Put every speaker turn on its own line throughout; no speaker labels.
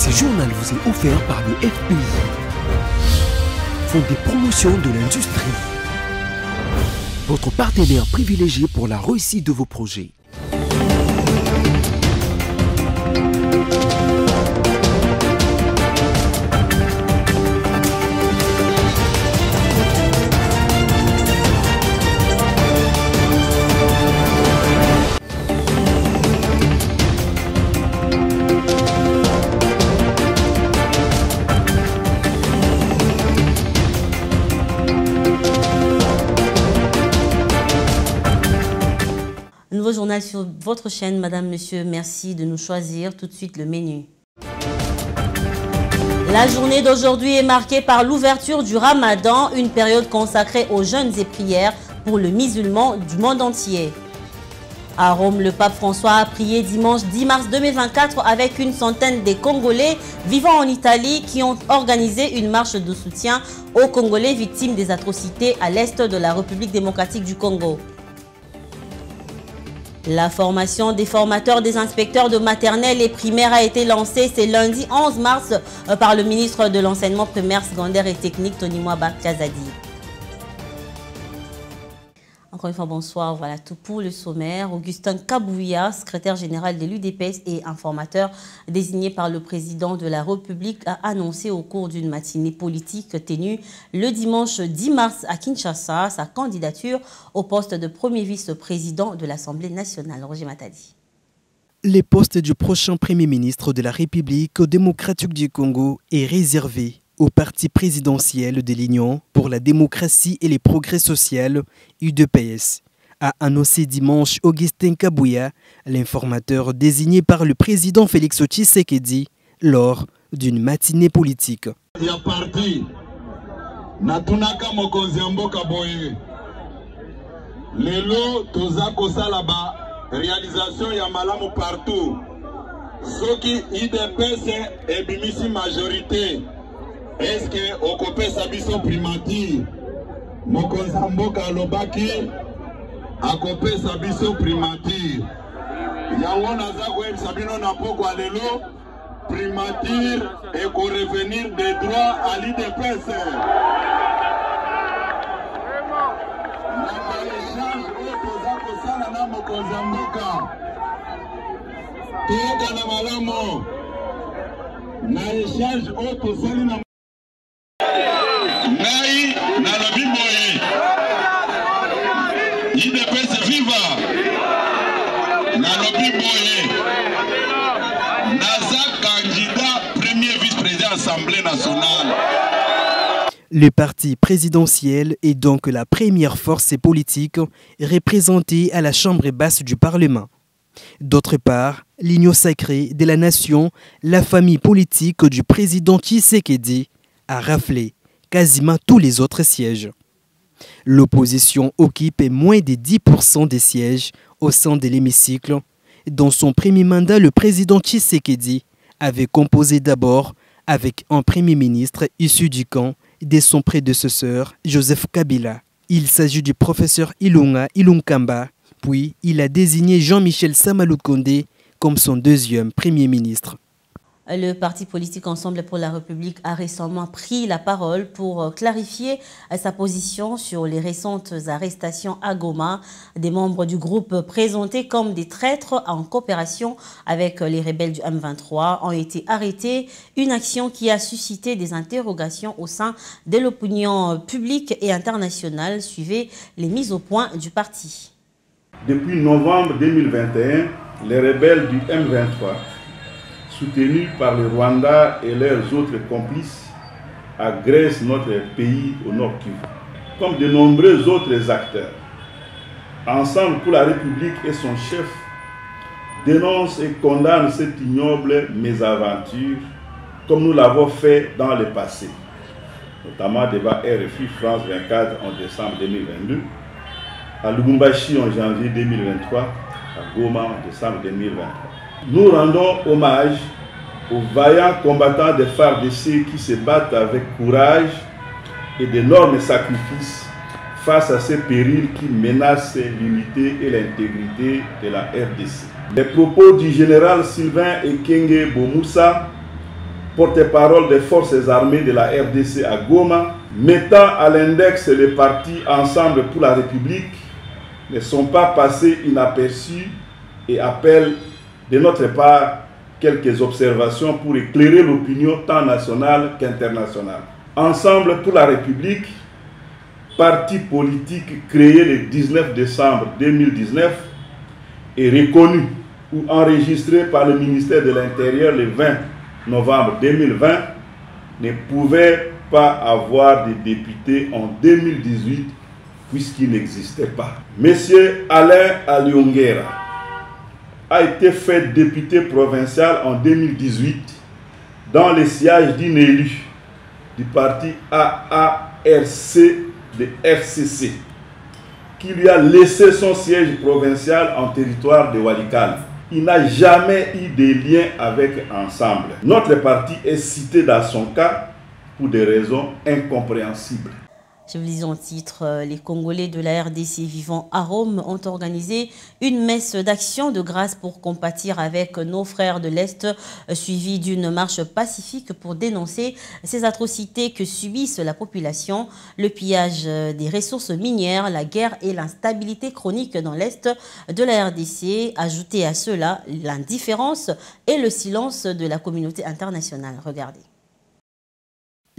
Ce journal vous est offert par le FPI, Fonds de promotion de l'industrie, votre partenaire privilégié pour la réussite de vos projets.
Nouveau journal sur votre chaîne, madame, monsieur, merci de nous choisir. Tout de suite le menu. La journée d'aujourd'hui est marquée par l'ouverture du Ramadan, une période consacrée aux jeûnes et prières pour le musulman du monde entier. À Rome, le pape François a prié dimanche 10 mars 2024 avec une centaine de Congolais vivant en Italie qui ont organisé une marche de soutien aux Congolais victimes des atrocités à l'est de la République démocratique du Congo. La formation des formateurs des inspecteurs de maternelle et primaire a été lancée ce lundi 11 mars par le ministre de l'enseignement primaire, secondaire et technique, Tony Mwaba Kazadi. Encore une fois, bonsoir. Voilà tout pour le sommaire. Augustin Kabouya, secrétaire général de l'UDPS et informateur désigné par le président de la République, a annoncé au cours d'une matinée politique tenue le dimanche 10 mars à Kinshasa sa candidature au poste de premier vice-président de l'Assemblée nationale. Roger Matadi.
Le poste du prochain premier ministre de la République démocratique du Congo est réservé au parti présidentiel de l'Union pour la démocratie et les progrès sociaux, UDPS, a annoncé dimanche Augustin Kabouya, l'informateur désigné par le président Félix Tshisekedi lors d'une matinée politique.
Réalisation ya malamu partout. Soki UDPS ebimisi majorité. Est-ce que okope sabiso primature mokonza mboka lobaki akope sabiso primature yango naza koyebisa bino na pokwa lelo primature eko revenir des droits à l'UDPS na baéchange oyo toza kosala na mokonza mboka toyoka na malamu na échange oyo tosali na Nai na lobi boye UDPS viva na lobi boye naza candidat premier vice-président Assemblée nationale.
Le parti présidentiel est donc la première force politique représentée à la Chambre basse du Parlement. D'autre part, l'union sacrée de la nation, la famille politique du président Tshisekedi a raflé quasiment tous les autres sièges. L'opposition occupe moins de 10% des sièges au sein de l'hémicycle. Dans son premier mandat, le président Tshisekedi avait composé d'abord avec un premier ministre issu du camp de son prédécesseur Joseph Kabila. Il s'agit du professeur Ilunga Ilunkamba, puis il a désigné Jean-Michel Samaloukonde comme son deuxième premier ministre.
Le parti politique Ensemble pour la République a récemment pris la parole pour clarifier sa position sur les récentes arrestations à Goma des membres du groupe présentés comme des traîtres en coopération avec les rebelles du M23 ont été arrêtés, une action qui a suscité des interrogations au sein de l'opinion publique et internationale. Suivez les mises au point du parti.
Depuis novembre 2021, les rebelles du M23 soutenus par le Rwanda et leurs autres complices, agressent notre pays au Nord Kivu, comme de nombreux autres acteurs. Ensemble pour la République et son chef dénoncent et condamnent cette ignoble mésaventure, comme nous l'avons fait dans le passé, notamment devant RFI France 24 en décembre 2022, à Lubumbashi en janvier 2023, à Goma en décembre 2023. Nous rendons hommage aux vaillants combattants des FARDC qui se battent avec courage et d'énormes sacrifices face à ces périls qui menacent l'unité et l'intégrité de la RDC. Les propos du général Sylvain Ekenge Bomoussa porte-parole des forces armées de la RDC à Goma, mettant à l'index les partis Ensemble pour la République, ne sont pas passés inaperçus et appellent de notre part quelques observations pour éclairer l'opinion tant nationale qu'internationale. Ensemble pour la République, parti politique créé le 19 décembre 2019 et reconnu ou enregistré par le ministère de l'Intérieur le 20 novembre 2020, ne pouvait pas avoir de député en 2018 puisqu'il n'existait pas. Monsieur Alain Aliongera a été fait député provincial en 2018 dans le siège d'un élu du parti AARC de FCC, qui lui a laissé son siège provincial en territoire de Walikale. Il n'a jamais eu de lien avec Ensemble. Notre parti est cité dans son cas pour des raisons incompréhensibles.
Je vous lis en titre, les Congolais de la RDC vivant à Rome ont organisé une messe d'action de grâce pour compatir avec nos frères de l'Est, suivie d'une marche pacifique pour dénoncer ces atrocités que subissent la population, le pillage des ressources minières, la guerre et l'instabilité chronique dans l'Est de la RDC. Ajouté à cela, l'indifférence et le silence de la communauté internationale. Regardez.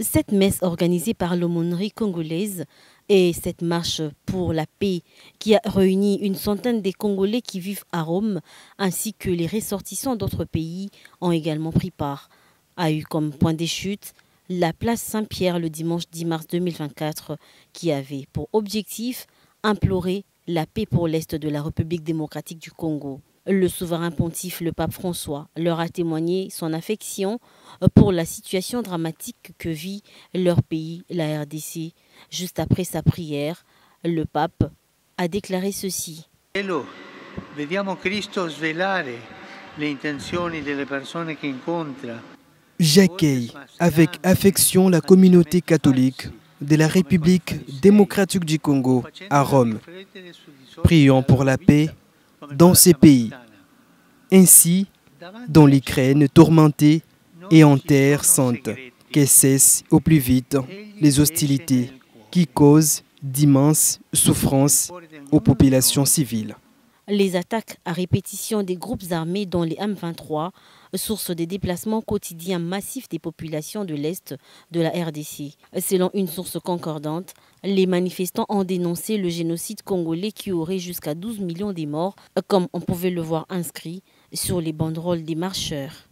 Cette messe organisée par l'aumônerie congolaise et cette marche pour la paix qui a réuni une centaine des Congolais qui vivent à Rome ainsi que les ressortissants d'autres pays ont également pris part. A eu comme point de chute la place Saint-Pierre le dimanche 10 mars 2024 qui avait pour objectif implorer la paix pour l'Est de la République démocratique du Congo. Le souverain pontife, le pape François, leur a témoigné son affection pour la situation dramatique que vit leur pays, la RDC. Juste après sa prière, le pape a déclaré ceci.
Vediamo Cristo svelare le intenzioni delle persone che incontra.
J'accueille avec affection la communauté catholique de la République démocratique du Congo à Rome. Prions pour la paix dans ces pays, ainsi dans l'Ukraine tourmentée et en terre sainte, que cessent au plus vite les hostilités qui causent d'immenses souffrances aux populations civiles.
Les attaques à répétition des groupes armés dans les M23, source des déplacements quotidiens massifs des populations de l'Est de la RDC. Selon une source concordante, les manifestants ont dénoncé le génocide congolais qui aurait jusqu'à 12 millions de morts, comme on pouvait le voir inscrit sur les banderoles des marcheurs.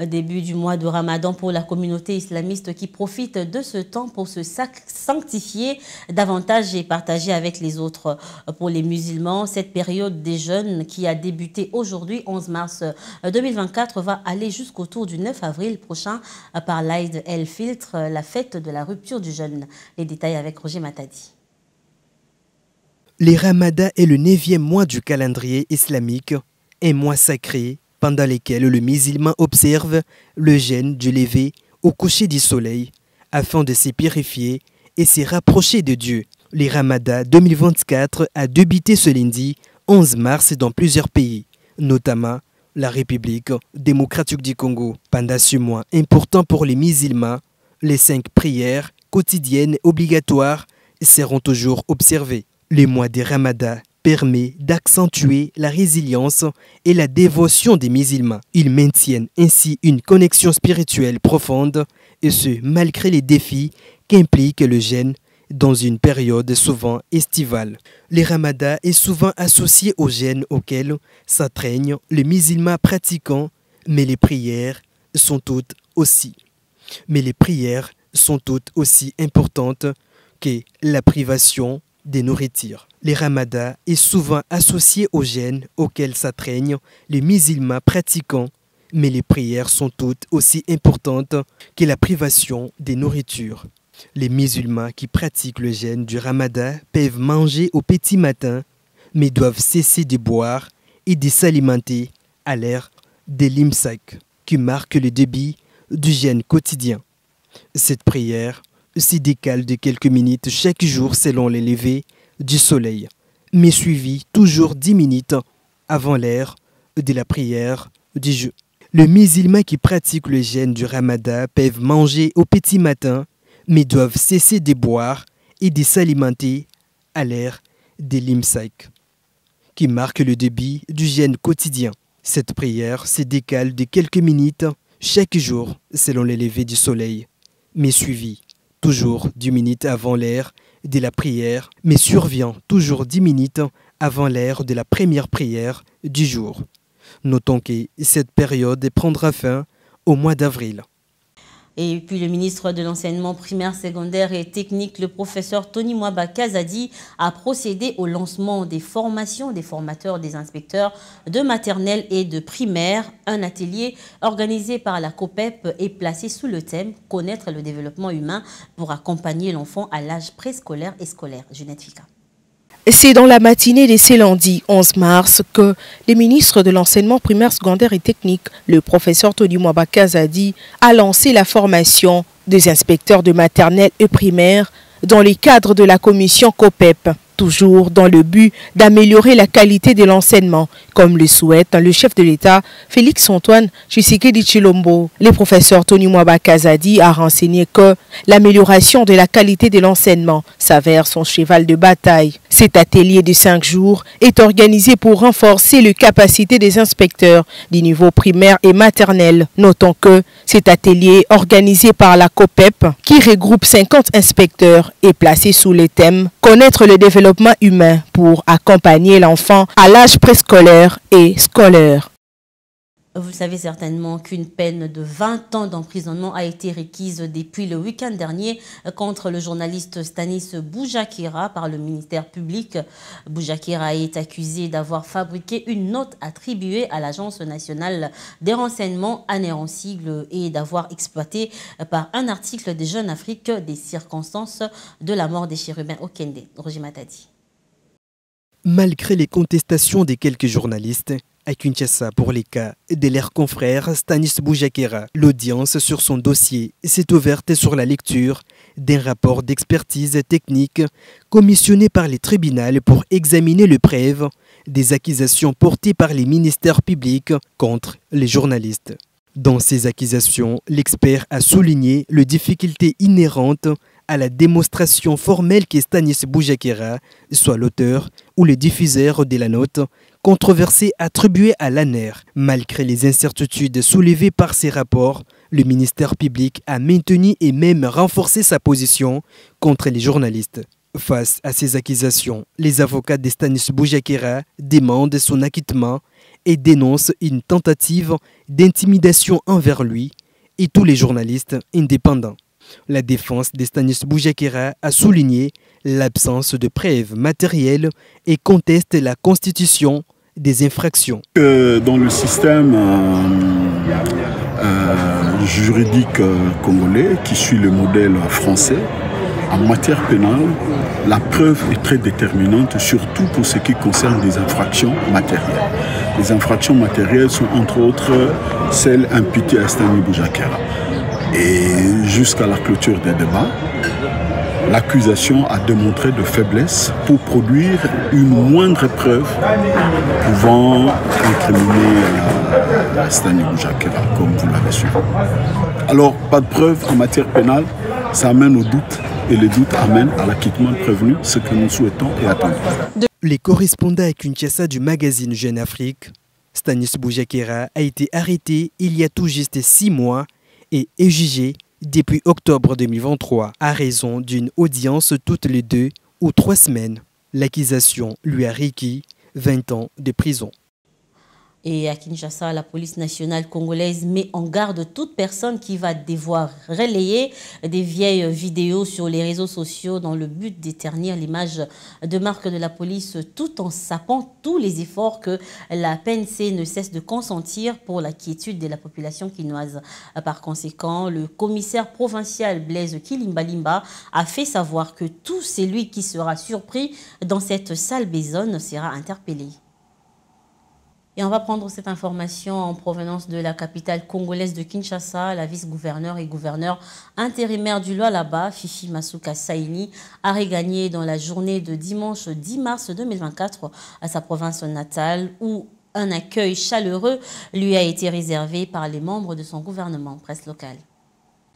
Début du mois de Ramadan pour la communauté islamiste qui profite de ce temps pour se sanctifier davantage et partager avec les autres. Pour les musulmans, cette période des jeûnes qui a débuté aujourd'hui, 11 mars 2024, va aller jusqu'autour du 9 avril prochain par l'Aïd el-Filtre, la fête de la rupture du jeûne. Les détails avec Roger Matadi.
Le Ramadan est le 9e mois du calendrier islamique, un mois sacré pendant lesquels le musulman observe le jeûne du lever au coucher du soleil afin de se purifier et se rapprocher de Dieu. Le Ramadan 2024 a débuté ce lundi 11 mars dans plusieurs pays, notamment la République démocratique du Congo. Pendant ce mois important pour les musulmans, les 5 prières quotidiennes obligatoires seront toujours observées. Le mois de Ramadan permet d'accentuer la résilience et la dévotion des musulmans. Ils maintiennent ainsi une connexion spirituelle profonde, et ce, malgré les défis qu'implique le jeûne dans une période souvent estivale. Le Ramadan est souvent associé au jeûne auquel s'attreignent les musulmans pratiquants, mais les prières sont toutes aussi importantes que la privation des nourritures. Le Ramadan est souvent associé au jeûne auquel s'attreignent les musulmans pratiquants, mais les prières sont toutes aussi importantes que la privation des nourritures. Les musulmans qui pratiquent le jeûne du Ramadan peuvent manger au petit matin, mais doivent cesser de boire et de s'alimenter à l'heure de l'imsak, qui marque le début du jeûne quotidien. Cette prière se décale de quelques minutes chaque jour selon les levées du soleil, mais suivi toujours 10 minutes avant l'heure de la prière du jeu. Les musulmans qui pratiquent le jeûne du Ramadan peuvent manger au petit matin, mais doivent cesser de boire et de s'alimenter à l'heure de l'imsak, qui marque le début du jeûne quotidien. Cette prière se décale de quelques minutes chaque jour selon le lever du soleil, mais suivie toujours 10 minutes avant l'heure de la prière, mais survient toujours 10 minutes avant l'heure de la première prière du jour. Notons que cette période prendra fin au mois d'avril.
Et puis le ministre de l'enseignement primaire, secondaire et technique, le professeur Tony Mwaba Kazadi, a procédé au lancement des formations des formateurs, des inspecteurs de maternelle et de primaire. Un atelier organisé par la COPEP est placé sous le thème « Connaître le développement humain pour accompagner l'enfant à l'âge préscolaire et scolaire ». Jeunette Fika.
C'est dans la matinée de ce lundi 11 mars que le ministre de l'enseignement primaire, secondaire et technique, le professeur Tony Mwaba Kazadi, a lancé la formation des inspecteurs de maternelle et primaire dans le cadre de la commission COPEP, toujours dans le but d'améliorer la qualité de l'enseignement, comme le souhaite le chef de l'État, Félix-Antoine Tshisekedi Tshilombo. Le professeur Tony Mwaba Kazadi a renseigné que l'amélioration de la qualité de l'enseignement s'avère son cheval de bataille. Cet atelier de 5 jours est organisé pour renforcer les capacités des inspecteurs du niveau primaire et maternel. Notons que cet atelier organisé par la COPEP, qui regroupe 50 inspecteurs, est placé sous le thème « Connaître le développement humain pour accompagner l'enfant à l'âge préscolaire et scolaire ».
Vous savez certainement qu'une peine de 20 ans d'emprisonnement a été requise depuis le week-end dernier contre le journaliste Stanis Boujakira par le ministère public. Boujakira est accusé d'avoir fabriqué une note attribuée à l'Agence nationale des renseignements, ANER en sigle, et d'avoir exploité par un article des Jeunes Afrique des circonstances de la mort des chérubins au Kende. Roger Matadi.
Malgré les contestations de quelques journalistes, à Kinshasa pour les cas de leur confrère Stanis Boujakira, l'audience sur son dossier s'est ouverte sur la lecture d'un rapport d'expertise technique commissionné par les tribunaux pour examiner les preuves des accusations portées par les ministères publics contre les journalistes. Dans ces accusations, l'expert a souligné les difficultés inhérentes à la démonstration formelle que Stanis Boujakira soit l'auteur ou le diffuseur de la note controversée attribuée à l'ANER. Malgré les incertitudes soulevées par ces rapports, le ministère public a maintenu et même renforcé sa position contre les journalistes. Face à ces accusations, les avocats de Stanis Boujakira demandent son acquittement et dénoncent une tentative d'intimidation envers lui et tous les journalistes indépendants. La défense de Stanis Boujakira a souligné l'absence de preuves matérielles et conteste la constitution des infractions.
Dans le système juridique congolais, qui suit le modèle français, en matière pénale, la preuve est très déterminante, surtout pour ce qui concerne les infractions matérielles. Les infractions matérielles sont entre autres celles imputées à Stanis Boujakira. Et jusqu'à la clôture des débats, l'accusation a démontré de faiblesse pour produire une moindre preuve pouvant incriminer Stanis Boujakira, comme vous l'avez su. Alors, pas de preuve en matière pénale, ça amène au doute, et les doutes amènent à l'acquittement prévenu, ce que nous souhaitons et attendons.
Les correspondants à Kinshasa du magazine Jeune Afrique, Stanis Boujakira a été arrêté il y a tout juste 6 mois et est jugé depuis octobre 2023 à raison d'une audience toutes les 2 ou 3 semaines. L'accusation lui a requis 20 ans de prison.
Et à Kinshasa, la police nationale congolaise met en garde toute personne qui va devoir relayer des vieilles vidéos sur les réseaux sociaux dans le but d'éternir l'image de marque de la police, tout en sapant tous les efforts que la PNC ne cesse de consentir pour la quiétude de la population quinoise. Par conséquent, le commissaire provincial Blaise Kilimbalimba a fait savoir que tout celui qui sera surpris dans cette sale besogne sera interpellé. Et on va prendre cette information en provenance de la capitale congolaise de Kinshasa. La vice-gouverneur et gouverneur intérimaire du Lualaba, Fifi Masuka Saini, a regagné dans la journée de dimanche 10 mars 2024 à sa province natale où Un accueil chaleureux lui a été réservé par les membres de son gouvernement. Presse locale.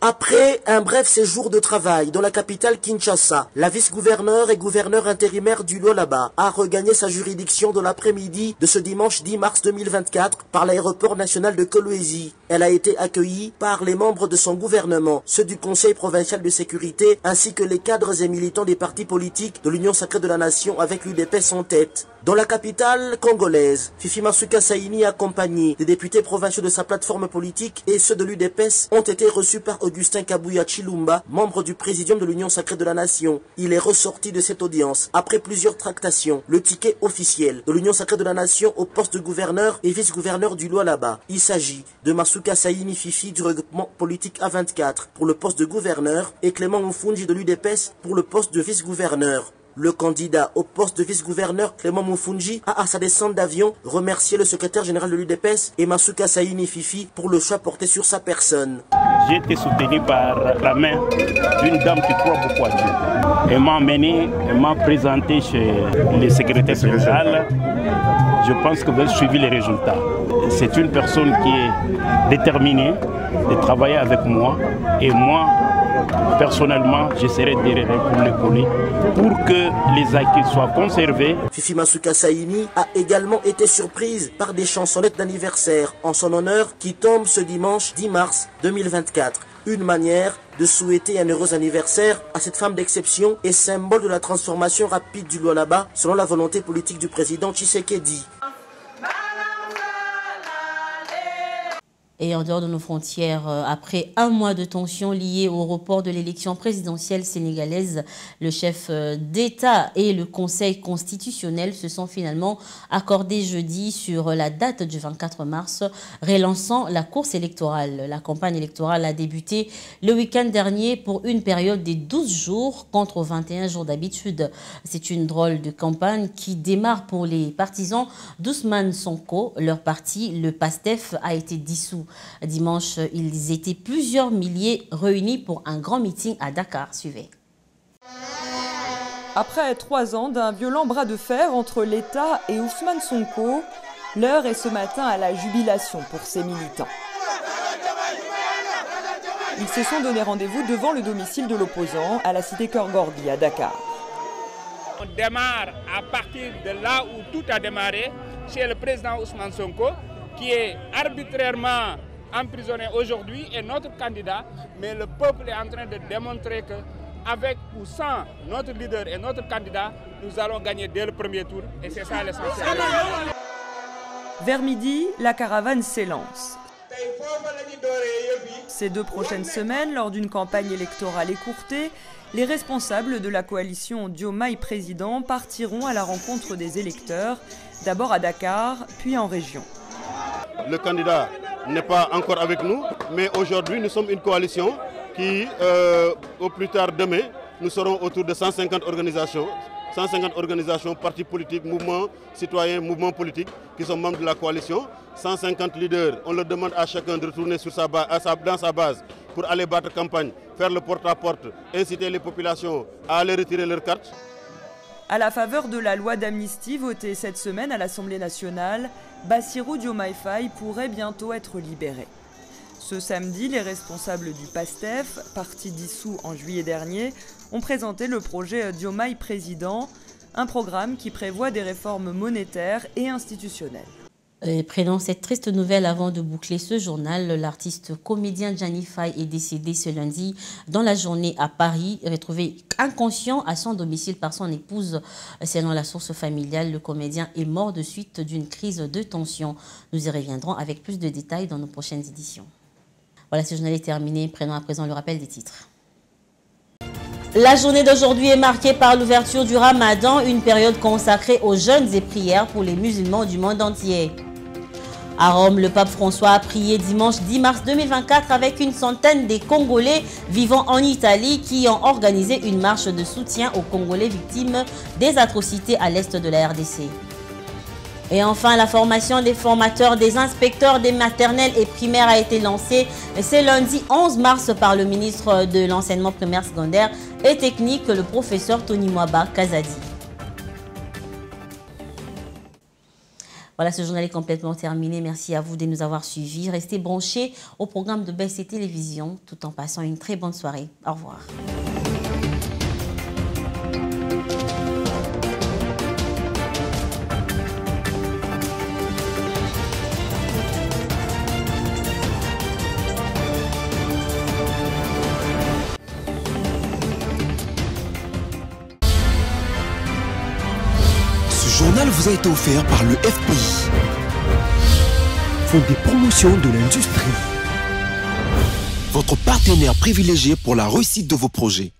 Après un bref séjour de travail dans la capitale Kinshasa, la vice-gouverneure et gouverneur intérimaire du Lualaba a regagné sa juridiction dans l'après-midi de ce dimanche 10 mars 2024 par l'aéroport national de Kolwezi. Elle a été accueillie par les membres de son gouvernement, ceux du Conseil provincial de sécurité, ainsi que les cadres et militants des partis politiques de l'Union sacrée de la nation avec l'UDPS en tête. Dans la capitale congolaise, Fifi Masuka Saini, accompagné des députés provinciaux de sa plateforme politique et ceux de l'UDPS, ont été reçus par Augustin Kabuya Chilumba, membre du présidium de l'Union sacrée de la nation. Il est ressorti de cette audience, après plusieurs tractations, le ticket officiel de l'Union sacrée de la nation au poste de gouverneur et vice-gouverneur du Lualaba. Il s'agit de Masuka Saini Fifi du regroupement politique A24 pour le poste de gouverneur et Clément Moufunji de l'UDPS pour le poste de vice-gouverneur. Le candidat au poste de vice-gouverneur Clément Moufunji a à sa descente d'avion remercié le secrétaire général de l'UDPS et Masuka Saini Fifi pour le choix porté sur sa personne.
J'ai été soutenu par la main d'une dame qui croit beaucoup à Dieu. Elle m'a emmené, elle m'a présenté chez le secrétaire général. Je pense que vous avez suivi les résultats. C'est une personne qui est déterminée de travailler avec moi et moi, personnellement, je serai derrière pour l'épauler pour que les acquis soient conservés.
Fifi Masuka Saini a également été surprise par des chansonnettes d'anniversaire en son honneur qui tombent ce dimanche 10 mars 2024. Une manière de souhaiter un heureux anniversaire à cette femme d'exception et symbole de la transformation rapide du Lualaba selon la volonté politique du président Tshisekedi.
Et en dehors de nos frontières, après un mois de tension liée au report de l'élection présidentielle sénégalaise, le chef d'État et le Conseil constitutionnel se sont finalement accordés jeudi sur la date du 24 mars, relançant la course électorale. La campagne électorale a débuté le week-end dernier pour une période de 12 jours contre 21 jours d'habitude. C'est une drôle de campagne qui démarre pour les partisans d'Ousmane Sonko. Leur parti, le PASTEF, a été dissous. Dimanche, ils étaient plusieurs milliers réunis pour un grand meeting à Dakar. Suivez.
Après 3 ans d'un violent bras de fer entre l'État et Ousmane Sonko, l'heure est ce matin à la jubilation pour ces militants. Ils se sont donné rendez-vous devant le domicile de l'opposant à la cité Keur Gorgui à Dakar.
On démarre à partir de là où tout a démarré, chez le président Ousmane Sonko, qui est arbitrairement emprisonné aujourd'hui, est notre candidat, mais le peuple est en train de démontrer qu'avec ou sans notre leader et notre candidat, nous allons gagner dès le premier tour, et c'est ça l'essentiel.
Vers midi, la caravane s'élance. Ces 2 prochaines semaines, lors d'une campagne électorale écourtée, les responsables de la coalition Diomaye Président partiront à la rencontre des électeurs, d'abord à Dakar, puis en région.
Le candidat n'est pas encore avec nous, mais aujourd'hui nous sommes une coalition qui, au plus tard demain, nous serons autour de 150 organisations, partis politiques, mouvements citoyens, mouvements politiques qui sont membres de la coalition, 150 leaders. On leur demande à chacun de retourner dans sa base pour aller battre campagne, faire le porte-à-porte, inciter les populations à aller retirer leurs cartes.
À la faveur de la loi d'amnistie votée cette semaine à l'Assemblée nationale, Bassirou Diomaye Faye pourrait bientôt être libéré. Ce samedi, les responsables du PASTEF, parti dissous en juillet dernier, ont présenté le projet Diomaye Président, un programme qui prévoit des réformes monétaires et institutionnelles.
Prenons cette triste nouvelle avant de boucler ce journal. L'artiste comédien Gianni Faye est décédé ce lundi dans la journée à Paris, retrouvé inconscient à son domicile par son épouse. Selon la source familiale, le comédien est mort de suite d'une crise de tension. Nous y reviendrons avec plus de détails dans nos prochaines éditions. Voilà, ce journal est terminé. Prenons à présent le rappel des titres. La journée d'aujourd'hui est marquée par l'ouverture du Ramadan, une période consacrée aux jeûnes et prières pour les musulmans du monde entier. À Rome, le pape François a prié dimanche 10 mars 2024 avec une centaine des Congolais vivant en Italie qui ont organisé une marche de soutien aux Congolais victimes des atrocités à l'est de la RDC. Et enfin, la formation des formateurs des inspecteurs des maternelles et primaires a été lancée ce lundi 11 mars par le ministre de l'enseignement primaire, secondaire et technique, le professeur Tony Mwaba Kazadi. Voilà, ce journal est complètement terminé. Merci à vous de nous avoir suivis. Restez branchés au programme de BC Télévision tout en passant une très bonne soirée. Au revoir.
Ce journal vous a été offert par le FPI, Fonds des promotions de l'industrie, votre partenaire privilégié pour la réussite de vos projets.